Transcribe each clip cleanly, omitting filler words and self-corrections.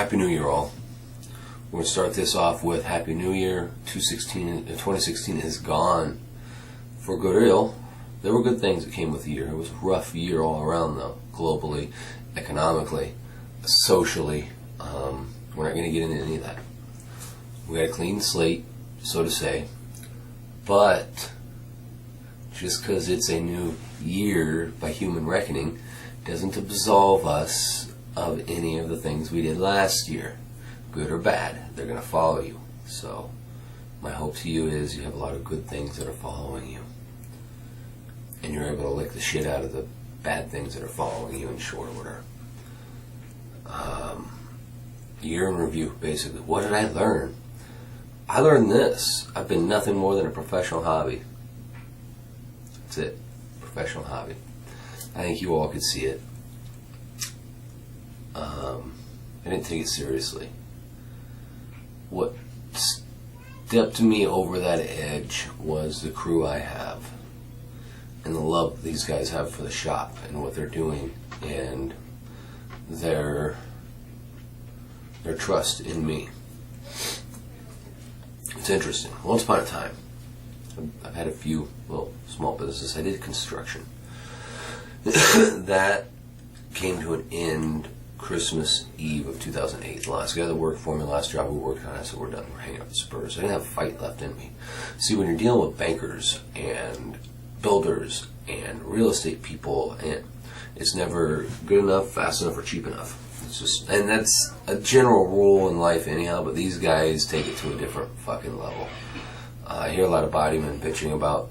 Happy New Year, all. We're going to start this off with Happy New Year. 2016 is gone. For good or ill, there were good things that came with the year. It was a rough year all around, though, globally, economically, socially. We're not going to get into any of that. We got a clean slate, so to say. But just because it's a new year by human reckoning doesn't absolve us of any of the things we did last year. Good or bad, they're going to follow you. So my hope to you is you have a lot of good things that are following you. And you're able to lick the shit out of the bad things that are following you in short order. Year in review, basically. What did I learn? I learned this. I've been nothing more than a professional hobby. That's it. Professional hobby. I think you all could see it. I didn't take it seriously. What stepped me over that edge was the crew I have and the love these guys have for the shop and what they're doing and their trust in me. It's interesting. Once upon a time, I've had a few little small businesses. I did construction. That came to an end Christmas Eve of 2008. The last guy that worked for me, the last job we worked on, I said, we're done. We're hanging up the spurs. I didn't have a fight left in me. See, when you're dealing with bankers and builders and real estate people, and it's never good enough, fast enough, or cheap enough. It's just, and that's a general rule in life anyhow, but these guys take it to a different fucking level. I hear a lot of bodymen bitching about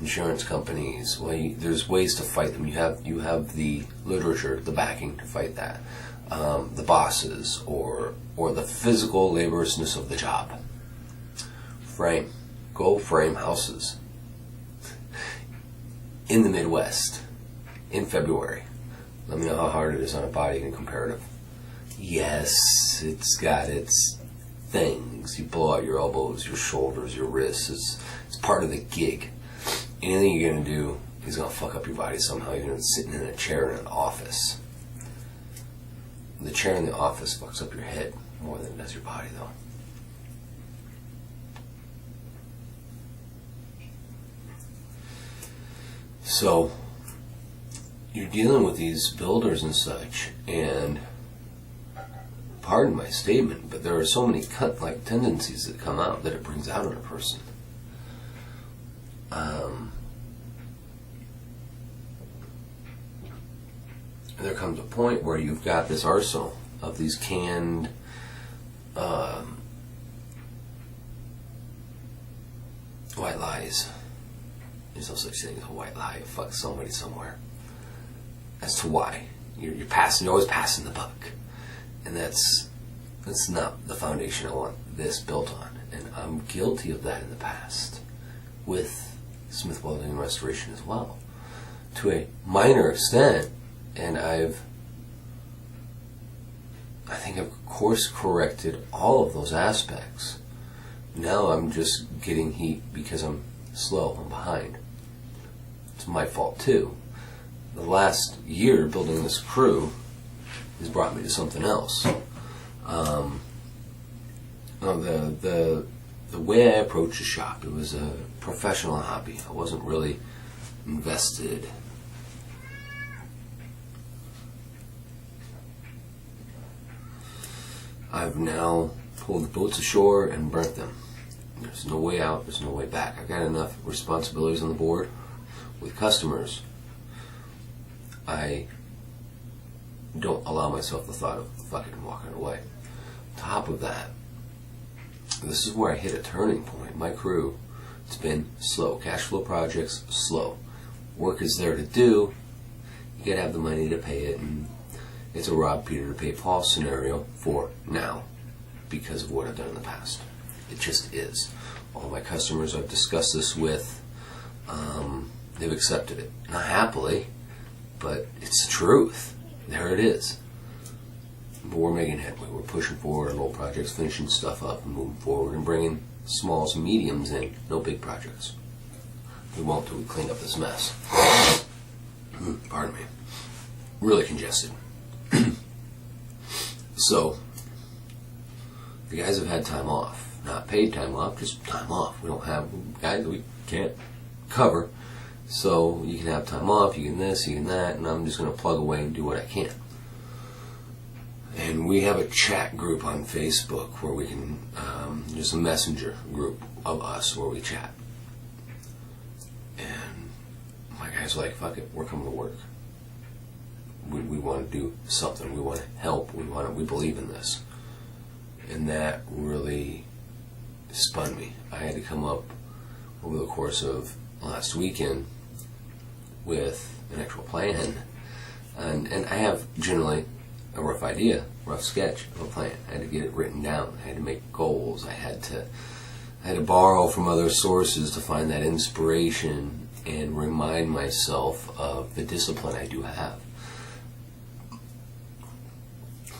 insurance companies. Well, there's ways to fight them. You have the literature, the backing to fight that. The bosses or the physical laboriousness of the job. Go frame houses in the Midwest in February. Let me know how hard it is on a body in comparative. Yes, it's got its things. You blow out your elbows, your shoulders, your wrists. It's part of the gig. Anything you're going to do is going to fuck up your body somehow. You're going to be sitting in a chair in an office. The chair in the office fucks up your head more than it does your body, though. So, you're dealing with these builders and such, and pardon my statement, but there are so many cut-like tendencies that come out that it brings out in a person. There comes a point where you've got this arsenal of these canned white lies. There's no such thing as a white lie. Fuck somebody somewhere. As to why you're always passing the buck, and that's not the foundation I want this built on. And I'm guilty of that in the past with Smith Welding and Restoration as well, to a minor extent. And I think I've course corrected all of those aspects. Now I'm just getting heat because I'm slow, I'm behind. It's my fault too. The last year building this crew has brought me to something else. The way I approached the shop, it was a professional hobby. I wasn't really invested. I've now pulled the boats ashore and burnt them. There's no way out, there's no way back. I've got enough responsibilities on the board with customers. I don't allow myself the thought of fucking walking away. Top of that, this is where I hit a turning point. My crew, it's been slow. Cash flow projects, slow. Work is there to do. You gotta have the money to pay it, and it's a rob Peter to pay Paul scenario for now because of what I've done in the past. It just is. All my customers I've discussed this with, they've accepted it. Not happily, but it's the truth. There it is. But we're making headway. We're pushing forward on old projects, finishing stuff up and moving forward and bringing smalls and mediums in. No big projects. We won't till we clean up this mess. Pardon me. Really congested. So the guys have had time off, not paid time off, just time off. We don't have guys that we can't cover, so you can have time off, you can this, you can that, and I'm just going to plug away and do what I can. And we have a chat group on Facebook where we can, there's a messenger group of us where we chat. And my guy's like, fuck it, we're coming to work. We want to do something. We want to help. We believe in this. And that really spun me. I had to come up over the course of last weekend with an actual plan. And I have generally a rough idea, rough sketch of a plan. I had to get it written down. I had to make goals. I had to borrow from other sources to find that inspiration and remind myself of the discipline I do have.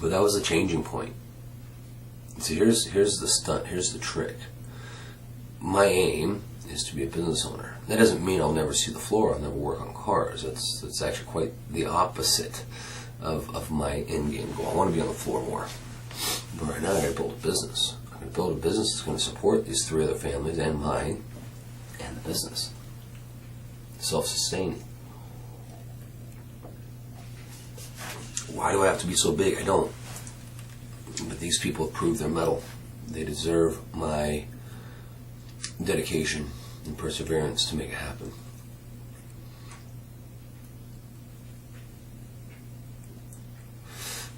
But that was a changing point. So here's the stunt, here's the trick. My aim is to be a business owner. That doesn't mean I'll never see the floor, I'll never work on cars. That's actually quite the opposite of my end game goal. I want to be on the floor more. But right now I gotta build a business. I'm gonna build a business that's gonna support these three other families and mine and the business. Self-sustaining. Why do I have to be so big? I don't. But these people have proved their mettle. They deserve my dedication and perseverance to make it happen.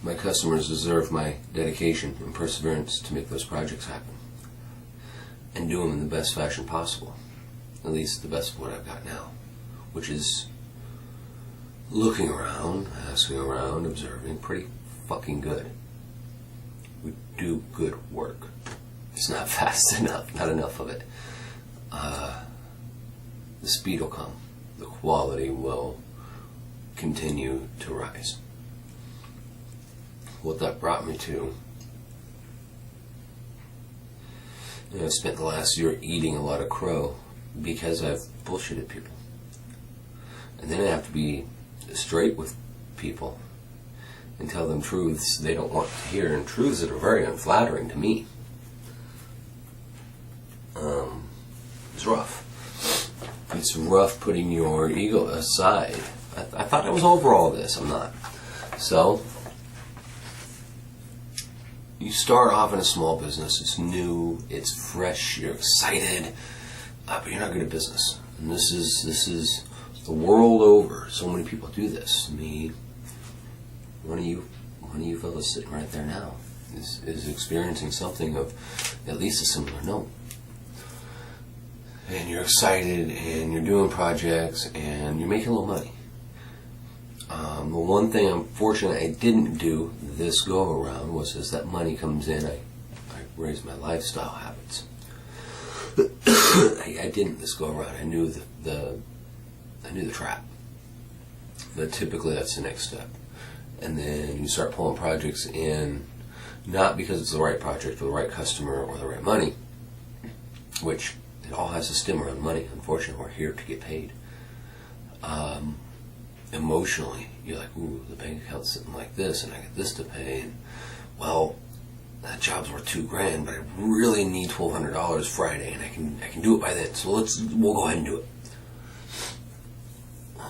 My customers deserve my dedication and perseverance to make those projects happen. And do them in the best fashion possible. At least the best of what I've got now. Which is looking around, asking around, observing, pretty fucking good. We do good work. It's not fast enough, not enough of it. The speed will come. The quality will continue to rise. What that brought me to, I spent the last year eating a lot of crow because I've bullshitted people. And then I have to be straight with people and tell them truths they don't want to hear, and truths that are very unflattering to me. It's rough. It's rough putting your ego aside. I thought I was over all this. I'm not. So, you start off in a small business. It's new. It's fresh. You're excited. But you're not good at business. And this is the world over. So many people do this. Me, one of you fellas sitting right there now is experiencing something of at least a similar note. And you're excited, and you're doing projects, and you're making a little money. The one thing I'm fortunate I didn't do this go around was as that money comes in, I raise my lifestyle habits. I didn't this go around. I knew the trap. But typically that's the next step. And then you start pulling projects in, not because it's the right project or the right customer or the right money, which it all has to stem around money. Unfortunately, we're here to get paid. Emotionally, you're like, ooh, the bank account's sitting like this, and I get this to pay, and well, that job's worth $2,000, but I really need $1,200 Friday, and I can do it by then. So we'll go ahead and do it.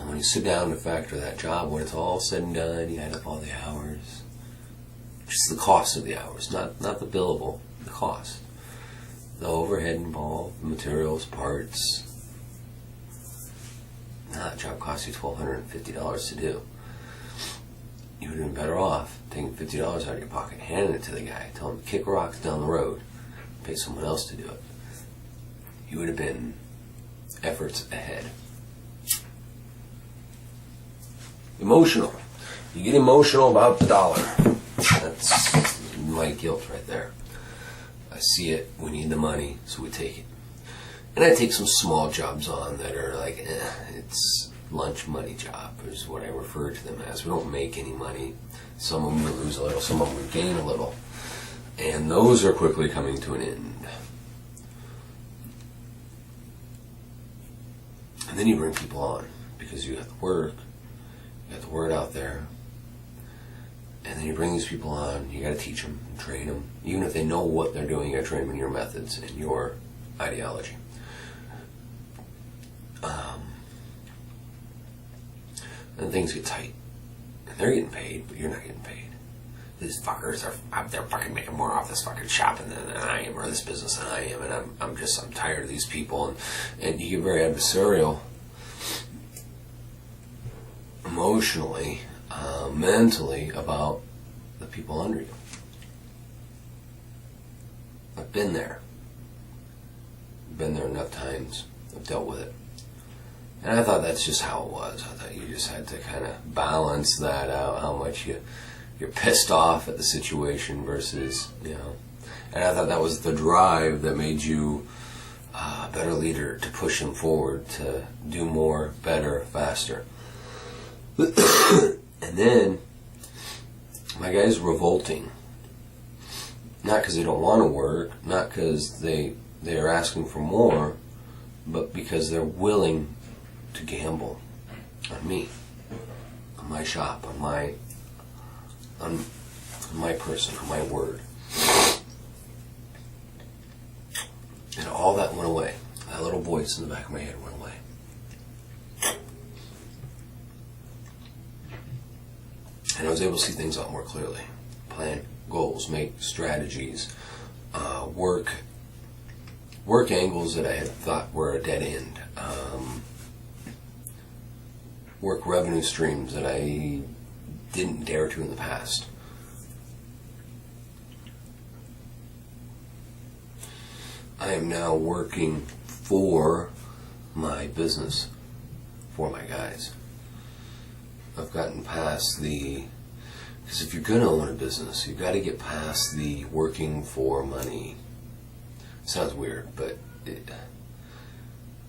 When you sit down and factor that job, when it's all said and done, you add up all the hours, just the cost of the hours, not the billable, the cost, the overhead involved, the materials, parts. That job costs you $1,250 to do. You would have been better off taking $50 out of your pocket, handing it to the guy, telling him to kick rocks down the road, pay someone else to do it. You would have been efforts ahead. Emotional. You get emotional about the dollar. That's my guilt right there. I see it, we need the money, so we take it. And I take some small jobs on that are like, it's lunch money job, is what I refer to them as. We don't make any money. Some of them we lose a little, some of them we gain a little. And those are quickly coming to an end. And then you bring people on, because you have to work, you got the word out there, and then you bring these people on, you got to teach them, and train them. Even if they know what they're doing, you got to train them in your methods and your ideology. And things get tight. And they're getting paid, but you're not getting paid. These fuckers they're fucking making more off this fucking shop than I am, or this business than I am, and I'm tired of these people, and you get very adversarial emotionally, mentally about the people under you. I've been there. Been there enough times. I've dealt with it. And I thought that's just how it was. I thought you just had to kind of balance that out, how much you're pissed off at the situation versus, And I thought that was the drive that made you a better leader, to push them forward, to do more, better, faster. And then my guy's revolting. Not because they don't want to work, not because they're asking for more, but because they're willing to gamble on me, on my shop, on my person, on my word. And all that went away. That little voice in the back of my head went away. And I was able to see things a lot more clearly. Plan goals, make strategies, work angles that I had thought were a dead end. Work revenue streams that I didn't dare to in the past. I am now working for my business, for my guys. I've gotten past because if you're going to own a business, you've got to get past the working for money. Sounds weird, but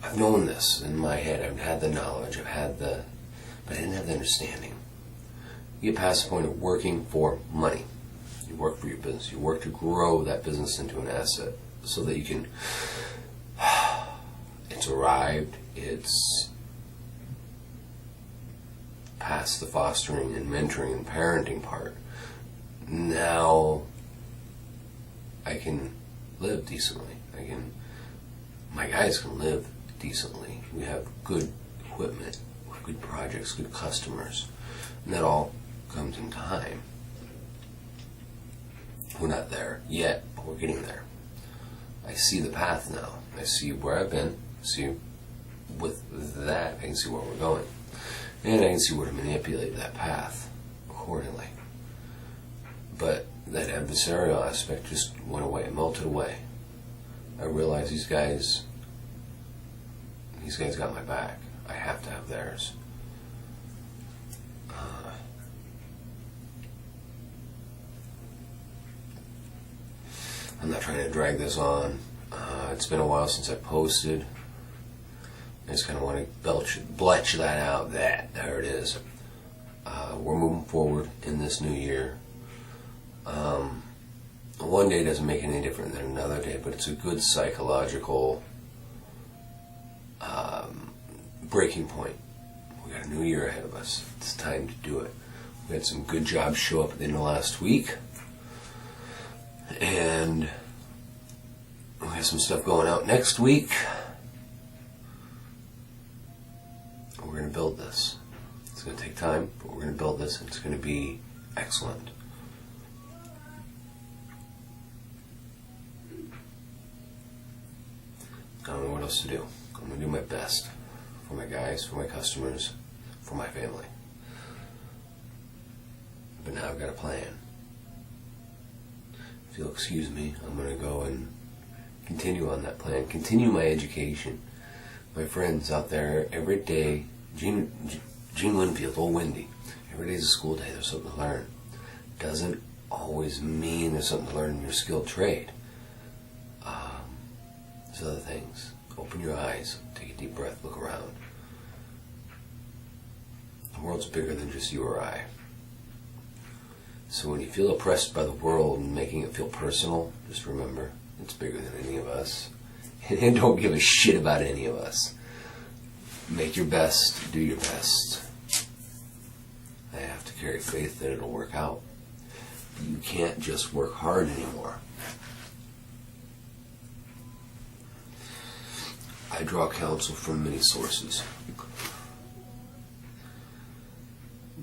I've known this in my head. I've had the knowledge, but I didn't have the understanding. You get past the point of working for money. You work for your business. You work to grow that business into an asset so that you can... It's arrived. It's past the fostering and mentoring and parenting part. Now I can live decently. My guys can live decently. We have good equipment, good projects, good customers, and that all comes in time. We're not there yet, but we're getting there. I see the path now. I see where I've been. With that, I can see where we're going. And I can see where to manipulate that path accordingly. But that adversarial aspect just went away, melted away. I realized these guys got my back. I have to have theirs. I'm not trying to drag this on. It's been a while since I posted. I just kind of want to belch that out. There it is. We're moving forward in this new year. One day doesn't make any different than another day, but it's a good psychological breaking point. We got a new year ahead of us. It's time to do it. We had some good jobs show up at the end of last week, and we have some stuff going out next week. We're going to build this. It's going to take time, but we're going to build this, and it's going to be excellent. I don't know what else to do. I'm going to do my best for my guys, for my customers, for my family. But now I've got a plan. If you'll excuse me, I'm going to go and continue on that plan. Continue my education. My friends out there, every day, Gene Winfield, Old Windy, every day is a school day. There's something to learn. Doesn't always mean there's something to learn in your skilled trade. There's other things. Open your eyes, take a deep breath, look around. The world's bigger than just you or I. So when you feel oppressed by the world and making it feel personal, just remember, it's bigger than any of us. And don't give a shit about any of us. Make your best, do your best. I have to carry faith that it'll work out. You can't just work hard anymore. I draw counsel from many sources.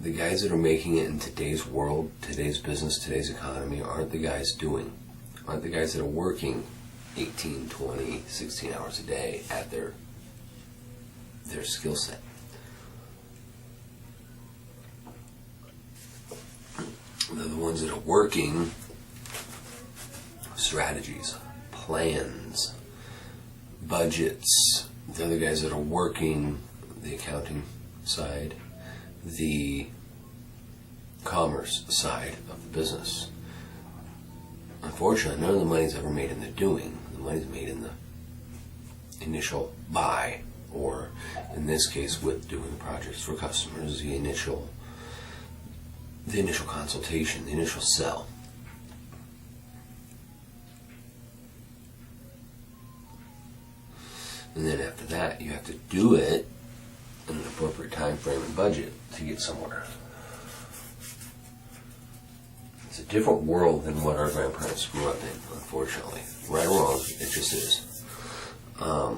The guys that are making it in today's world, today's business, today's economy aren't the guys aren't the guys that are working 18, 20, 16 hours a day at their skill set. They're the ones that are working strategies, plans, budgets. They're the guys that are working the accounting side, the commerce side of the business. Unfortunately, none of the money's ever made in the doing. The money's made in the initial buy, or in this case with doing projects for customers, the initial consultation, the initial sell. And then after that, you have to do it in an appropriate time frame and budget to get somewhere. It's a different world than what our grandparents grew up in, unfortunately. Right or wrong, it just is. I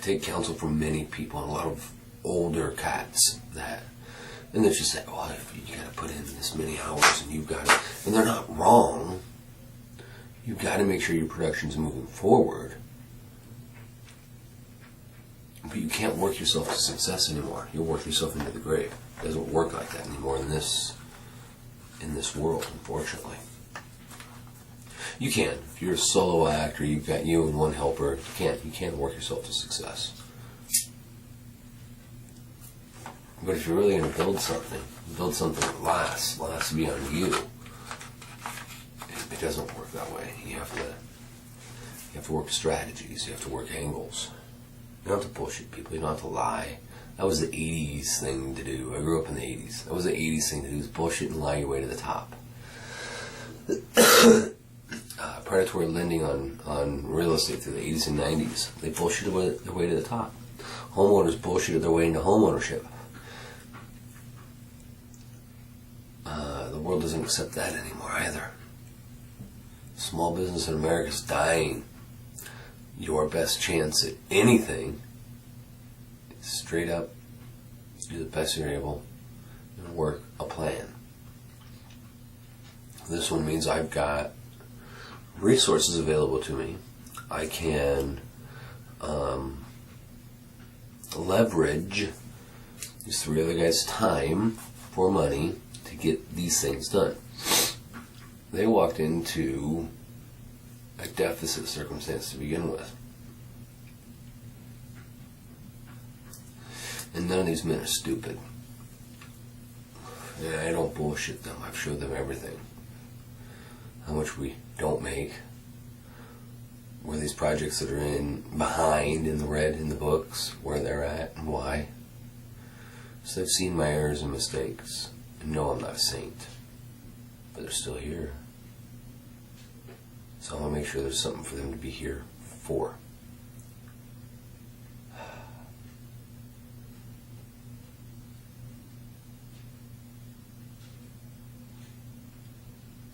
take counsel from many people, and a lot of older cats and they just say, "Oh, you got to put in this many hours, and you've got to," and they're not wrong. You've got to make sure your production's moving forward. But you can't work yourself to success anymore. You'll work yourself into the grave. It doesn't work like that anymore in this world, unfortunately. You can. If you're a solo act, or you've got you and one helper, you can't work yourself to success. But if you're really going to build something that lasts beyond you, it doesn't work that way. You have to work strategies. You have to work angles. You don't have to bullshit people. You don't have to lie. That was the 80s thing to do. I grew up in the 80s. That was the 80s thing to do, is bullshit and lie your way to the top. Predatory lending on real estate through the 80s and 90s. They bullshitted their way to the top. Homeowners bullshitted their way into homeownership. The world doesn't accept that anymore either. Small business in America is dying. Your best chance at anything is straight up do the best you're able and work a plan. This one means I've got resources available to me. I can leverage these three other guys' time for money to get these things done. They walked into a deficit circumstance to begin with. And none of these men are stupid. And I don't bullshit them. I've showed them everything. How much we don't make. Where these projects that are behind in the red in the books, where they're at and why. So they've seen my errors and mistakes. And know I'm not a saint. But they're still here. So I want to make sure there's something for them to be here for.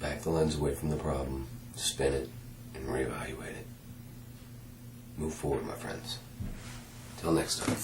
Back the lens away from the problem, spin it, and reevaluate it. Move forward, my friends. Till next time.